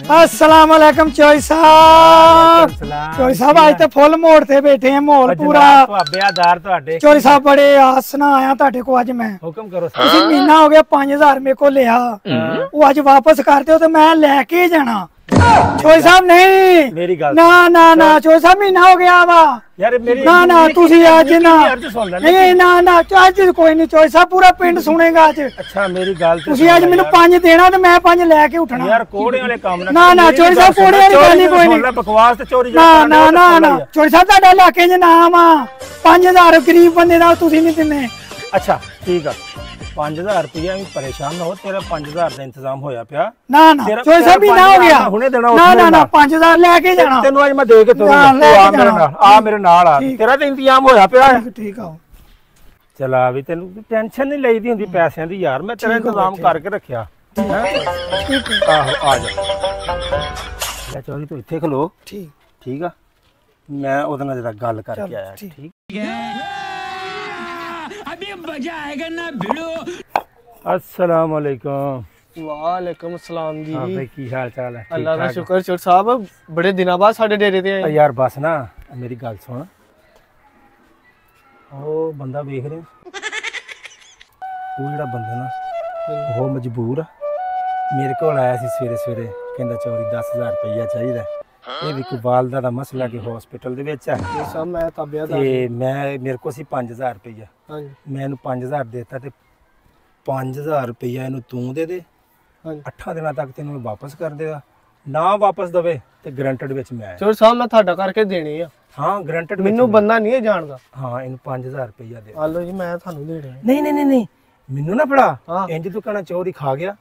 अस्सलाम वालेकुम चोई साहब। चोई साहब आज तो फुल मोड़ ते बैठे हैं, माहौल पूरा चोई साहब बड़े आस ना आया ताडे को अज मैं। हुक्म करो। तुसी महीना हो गया 5000 मेरे को लिया, वो अज वापस कर दो तो मैं लेके ही जाना। चोई साहब नहीं मेरी गल ना ना ना चोई साहब महीना हो गया वा यार मेरी ना ना तुसी आज ना नहीं ना ना आज कोई नहीं चोई साहब पूरा पिंड सुनेगा आज। अच्छा मेरी गल तुसी आज मैनू 5 देना ते मैं 5 लेके उठना यार कोड़े वाले काम ना ना चोई साहब कोड़े वाली गल ही कोई नहीं बकवास ते चोरी ना ना ना ना चोई साहब ਤੁਹਾਡਾ ਇਲਾਕੇ 'ਚ ਨਾਮ ਆ 5000 ਗਰੀਬ ਬੰਦੇ ਦਾ ਤੁਸੀਂ ਨਹੀਂ ਦਿੰਦੇ। अच्छा ठीक है 5000 रुपया भी परेशान ना हो, तेरा 5000 का इंतजाम होया पिया ना ना चोई साहब भी ना हो गया हुने देना ना ना ना 5000 लेके जाना तेनू आज मैं दे के तू आ मेरे नाल आ तेरा तो इंतजाम होया पिया। ठीक है चला भी तेनू टेंशन नहीं लईदी हुंदी पैसिਆਂ ਦੀ यार, मैं तेरा इंतजाम करके रखिया। आहो आ जा ले चल तू इत्थे खलो। ठीक ठीक है मैं ओदे नाल जरा गल करके आया। ठीक अभी मजा आएगा ना भिड़ो। अस्सलाम वालेकुम। वालेकुम अस्सलाम जी। हां भाई की हाल चाल है? अल्लाह दा शुक्र चोर साहब बड़े दिनों बाद साडे डेरे ते आए। यार बस ना मेरी गल सुन, ओ बंदा देख रहे वो जेड़ा बंदा ना वो मजबूर आ, मेरे को आया सी सवेरे सवेरे कहंदा चोरी 10000 रुपया चाहिए। ये भी कोई वालदा दा मसला कि हॉस्पिटल दे विच है सब मैं ताबिया दा ते मैं मेरे को सी 5000 रुपया। हां जी मैं इनू 5000 देता ते 5000 रुपया इनू तू दे दे। हां 8 दिनों तक तेनू वापस कर देगा, ना वापस दवे ते ग्रंटेड विच मैं। चोर साहब मैं ਤੁਹਾਡਾ ਕਰਕੇ ਦੇਣੇ ਆ। हां ग्रंटेड ਮੈਨੂੰ ਬੰਦਾ ਨਹੀਂ ਜਾਣਦਾ। हां इनू 5000 रुपया दे। ਆ ਲੋ ਜੀ ਮੈਂ ਤੁਹਾਨੂੰ ਦੇਣੇ ਆ। नहीं नहीं नहीं नहीं मैनू ना फड़ा हाँ। इंज तू कहना चोरी खा गया,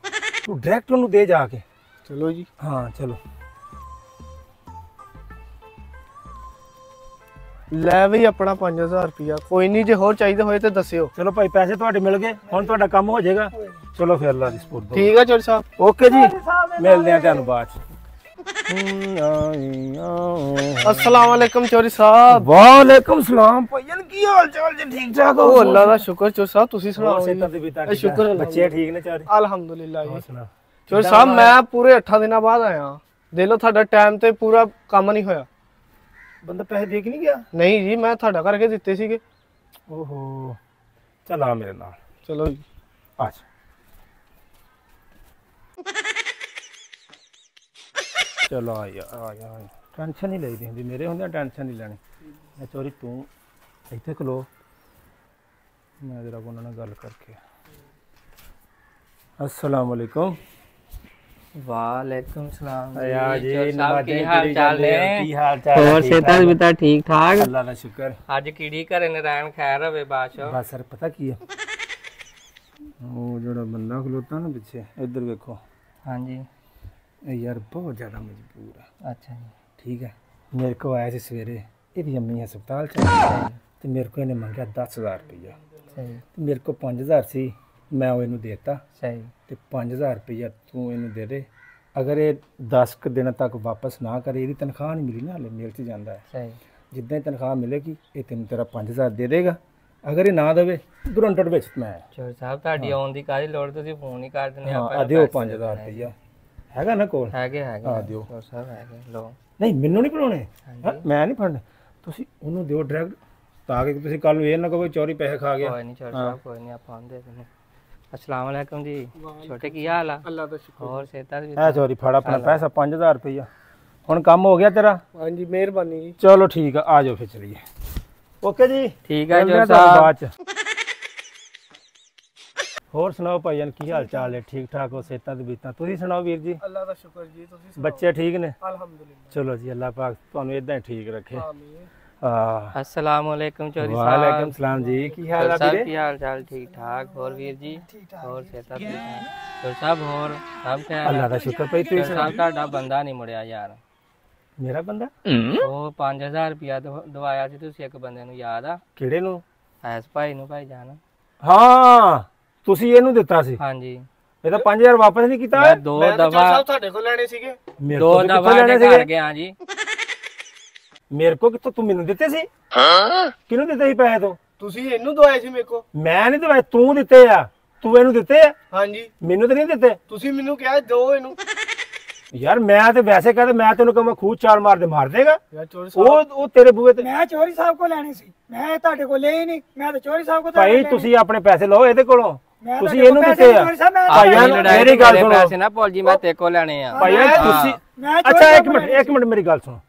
तू डायरेक्ट ओनू दे जाके। ਚਲੋ ਜੀ हाँ चलो ਲੈ ਵੀ ਆਪਣਾ 5000 ਰੁਪਿਆ ਕੋਈ ਨਹੀਂ, ਜੇ ਹੋਰ ਚਾਹੀਦਾ ਹੋਏ ਤੇ ਦੱਸਿਓ। चलो भाई पैसे ਤੁਹਾਡੇ मिल गए, हुण ਤੁਹਾਡਾ ਕੰਮ हो जाएगा। चलो फिर अल्लाह दी सपुर्द। ਠੀਕ ਆ ਚੋਰ ਸਾਹਿਬ ओके जी मिलते हैं ਤੁਹਾਨੂੰ ਬਾਅਦ ਚ। अस्सलाम वालेकुम चोरी साहब। वालेकुम सलाम भैया की हाल चाल जी? ठीक ठाक हो? ओ अल्लाह दा शुक्र चोर साहब ਤੁਸੀਂ ਸੁਣਾਓ ਜੀ? शुक्र बच्चे ठीक ने चारे? अल्हम्दुलिल्लाह जी। चोर साहब मैं पूरे 8 दिनों बाद आया, ਦੇ ਲੋ ਤੁਹਾਡਾ ਟਾਈਮ ਤੇ ਪੂਰਾ ਕੰਮ ਨਹੀਂ ਹੋਇਆ। बंदा पैसे दे के नहीं गया? ਨਹੀਂ ਜੀ ਮੈਂ ਤੁਹਾਡਾ ਕਰਕੇ ਦਿੱਤੇ ਸੀਗੇ। ओहो चल आ मेरे नाल। ਚਲੋ ਜੀ अच्छा चलो आ जा टेंशन नहीं लेदी हुंदी, मेरे हुंदे टेंशन नहीं लेनी। मैं चोरी तू इत्थे खलो, मैं जरा उन्हां नाल गल करके। अस्सलाम वालेकुम। वालेकुम सलाम यार जी साहब की हाल चाल है? की हाल चाल और सेहत भी ता ठीक ठाक? अल्लाह दा शुक्र। आज कीड़ी घरे नारायण खैर होवे बादशाह। बस सर पता की है वो जेड़ा बंदा खलोता ना पीछे इधर देखो। हाँ जी यार बहुत ज़्यादा मजबूर है। अच्छा जी ठीक है मेरे को आया सी सवेरे, ਇਹਦੀ अम्मी हस्पताल च ते मेरे को इन्हें मंगया 10000 रुपया। सही मेरे को 5000 सी, मैं वो इनू देता सही ते 5000 रुपया तू इनू दे दे। अगर ये 10 दिन तक वापस ना करे, ਇਹਦੀ तनख्वाह नहीं मिली ना, हले मेल च जांदा है। सही जिद्दां ही तनख्वाह मिलेगी ये तेन तेरा 5000 दे देगा। अगर ये ना देवे ग्रंटेड विच मैं चोर साहब ਤੁਹਾਡੀ ਆਉਣ ਦੀ ਕਾਹਦੀ ਲੋੜ, ਤੁਸੀਂ ਫੋਨ ਹੀ ਕਰ ਦਿੰਦੇ हाँ दिओ 5000 रुपया हैगा ना कोल? ਹੈਗੇ हाँ दिओ। चोर साहब ਹੈਗੇ ਲੋ। नहीं मैनू नहीं फड़ाने, मैं नहीं फड़ने, तुसी ओनू दिओ डायरेक्ट ताकि तुसी कल ये ना कहो चोरी पैसे खा गया। ਕੋਈ ਨਹੀਂ ਚੋਰ ਸਾਹਿਬ ਕੋਈ ਨਹੀਂ ਆਪਾਂ ਦੇ ਦਿੰਦੇ। अस्सलाम वालेकुम जी। छोटे की हाल है? अल्लाह दा शुक्र। और सेहत भी है चोरी फड़ अपना पैसा 5000 रुपया। हुण काम हो गया तेरा? हाँ जी मेहरबानी जी। चलो ठीक है आ जाओ फिर चलिए। ओके जी ठीक है मिलते हैं चोर तुहानू साहब। बाद च। होर सुनाओ भाईजान की हाल चाल है? ठीक ठाक हो? सेहतां ते बीतां तुसीं सुनाओ वीर जी? अल्लाह दा शुक्र जी। ਤੁਸੀਂ बच्चे ठीक ने? अल्हम्दुलिल्लाह। चलो जी अल्लाह पाक तुहानू इदां ही ठीक रखे। आमीन। अस्सलाम वालेकुम चोरी साहब। वालेकुम सलाम जी की हाल है सब वीरे? की हाल चाल ठीक ठाक? और वीर जी और सेहत ठीक ठाक? चोर साहब और सब क्या अल्लाह दा शुक्र भाई तुसीं चोर सुनाओ। साहब ਤੁਹਾਡਾ ਬੰਦਾ ਨਹੀਂ ਮੁੜਿਆ ਯਾਰ। मेरा बंदा ਉਹ 5000 ਰੁਪਇਆ ਦਵਾਇਆ ਸੀ ਤੁਸੀਂ ਇੱਕ ਬੰਦੇ ਨੂੰ, ਯਾਦ ਆ? ਕਿਹੜੇ ਨੂੰ? ਐਸ ਭਾਈ ਨੂੰ, ਭਾਈ ਜਾਨ। ਹਾਂ ਤੁਸੀਂ ਇਹਨੂੰ ਦਿੱਤਾ ਸੀ, ਹਾਂਜੀ ਇਹ ਤਾਂ 5000 ਵਾਪਸ ਨਹੀਂ ਕੀਤਾ। ਮੈਂ ਦੋ ਮੈਂ ਤਾਂ ਚੋਰ ਦਫਾ ਸਾਹਿਬ ਤੁਹਾਡੇ ਕੋਲ ਲੈਣੇ ਸੀਗੇ। ਮੇਰੇ ਦੋ ਕੋਲ ਵੀ ਦਫਾ ਕਿੱਥੋਂ ਲੈਣੇ ਘਰ ਸੀਗੇ? ਗਿਆ ਜੀ। ਮੇਰੇ ਕੋ ਕਿੱਥੋਂ? ਤੂੰ ਮੈਨੂੰ ਦਿੱਤੇ ਸੀ? ਕਿਹਨੂੰ ਦਿੱਤੇ ਸੀ ਪੈਸੇ? ਤੋਂ ਤੁਸੀਂ ਇਹਨੂੰ ਦਵਾਏ ਸੀ ਮੇਰੇ ਕੋ। ਮੈਂ ਨਹੀਂ ਦਵਾਏ, ਤੂੰ ਦਿੱਤੇ ਆ। ਤੂੰ ਇਹਨੂੰ ਦਿੱਤੇ ਆ? ਹਾਂਜੀ। ਮੈਨੂੰ ਤਾਂ ਨਹੀਂ ਦਿੱਤੇ। ਤੁਸੀਂ ਮੈਨੂੰ ਕਿਹਾ ਦੋ ਇਹਨੂੰ। ਯਾਰ ਮੈਂ ਤੇ ਵੈਸੇ ਕਹਦੇ, ਮੈਂ ਤੈਨੂੰ ਕਹਾਂ ਖੂਹ ਚਾਲ ਮਾਰ ਦੇਗਾ। ਯਾਰ ਚੋਰੀ ਸਾਹਿਬ, ਉਹ ਤੇਰੇ ਬੂਹੇ ਤੇ ਮੈਂ ਚੋਰੀ ਸਾਹਿਬ ਕੋ ਲੈਣੀ ਸੀ, ਮੈਂ ਤੁਹਾਡੇ ਕੋਲ ਲਈ ਨਹੀਂ। ਮੈਂ ਤਾਂ ਚੋਰੀ ਸਾਹਿਬ ਕੋ ਭਾਈ ਤੁਸੀਂ ਆਪਣੇ ਪੈਸੇ ਲਓ ਇਹਦੇ ਕੋਲੋਂ, ਮੈਂ ਤੁਸੀਂ ਤੁਹਾਡੇ ਇਹਨੂੰ ਕੋਲ ਦਿੱਤੇ ਆ। ਚੋਰੀ ਸਾਹਿਬ ਮੈਂ ਭਾਈ ਆਪਣੀ ਯਾਰ ਲੜਾਈ ਮੇਰੀ ਤੇ ਗੱਲ ਮੇਰੇ ਸੁਣੋ। ਪੈਸੇ ਨਾ ਭੁੱਲ ਜੀ, ਮੈਂ ਤੇਰੇ ਕੋਲ ਲੈਣੇ ਆ। ਭਾਈ ਯਾਰ ਤੁਸੀਂ ਮੈਂ ਚੋਰੀ ਅੱਛਾ ਸਾਹਿਬ ਇੱਕ ਮਿੰਟ ਮੇਰੀ ਗੱਲ ਸੁਣੋ,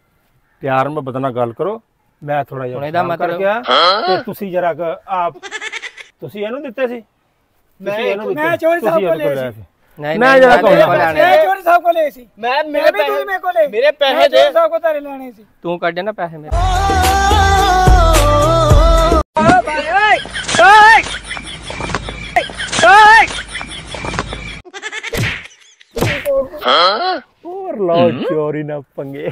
ਪਿਆਰ ਮੁਹੱਬਤ ਨਾਲ ਗੱਲ ਕਰੋ। ਮੈਂ ਥੋੜਾ ਹੁਣ ਜਿਹਾ ਇਹਦਾ ਕੰਮ ਕਰ ਮਤਲਬ- ਗਿਆ ਤੇ ਤੁਸੀਂ ਜਰਾ ਆਪ ਤੁਸੀਂ ਇਹਨੂੰ ਦਿੱਤੇ ਸੀ। ਤੁਸੀਂ ਇਹਨੂੰ ਦਿੱਤੇ, ਮੈਂ ਚੋਰੀ ਸਾਹਿਬ ਤੁਸੀਂ ਕੋਲ ਇਹਦੇ ਕੋਲ ਲਏ ਲਿਆ ਸੀ। ਨਹੀਂ ਮੈਂ ਨਹੀਂ, ਜਰਾ ਮੈਂ ਤੇਰੇ ਕਹੂੰਗਾ। ਕੋਲ ਲੈਣੇ ਮੈਂ ਆ। ਚੋਰੀ ਸਾਹਿਬ ਕੋ ਲਏ ਸੀ। ਮੈਂ ਮੇਰੇ ਮੇਰੇ ਪੈਸੇ ਮੇਰੇ ਕੋਲ ਲਏ। ਮੇਰੇ ਪੈਸੇ ਮੈਂ ਦੇ। ਚੋਰੀ ਸਾਹਿਬ ਕੋ ਤਾਰੇ ਲੈਣੇ ਸੀ। ਤੂੰ ਕੱਢ ਨਾ ਪੈਸੇ ਮੇਰੇ। ਹੋਰ ਲਓ ਚੋਰੀ ਨਾ ਪੰਗੇ।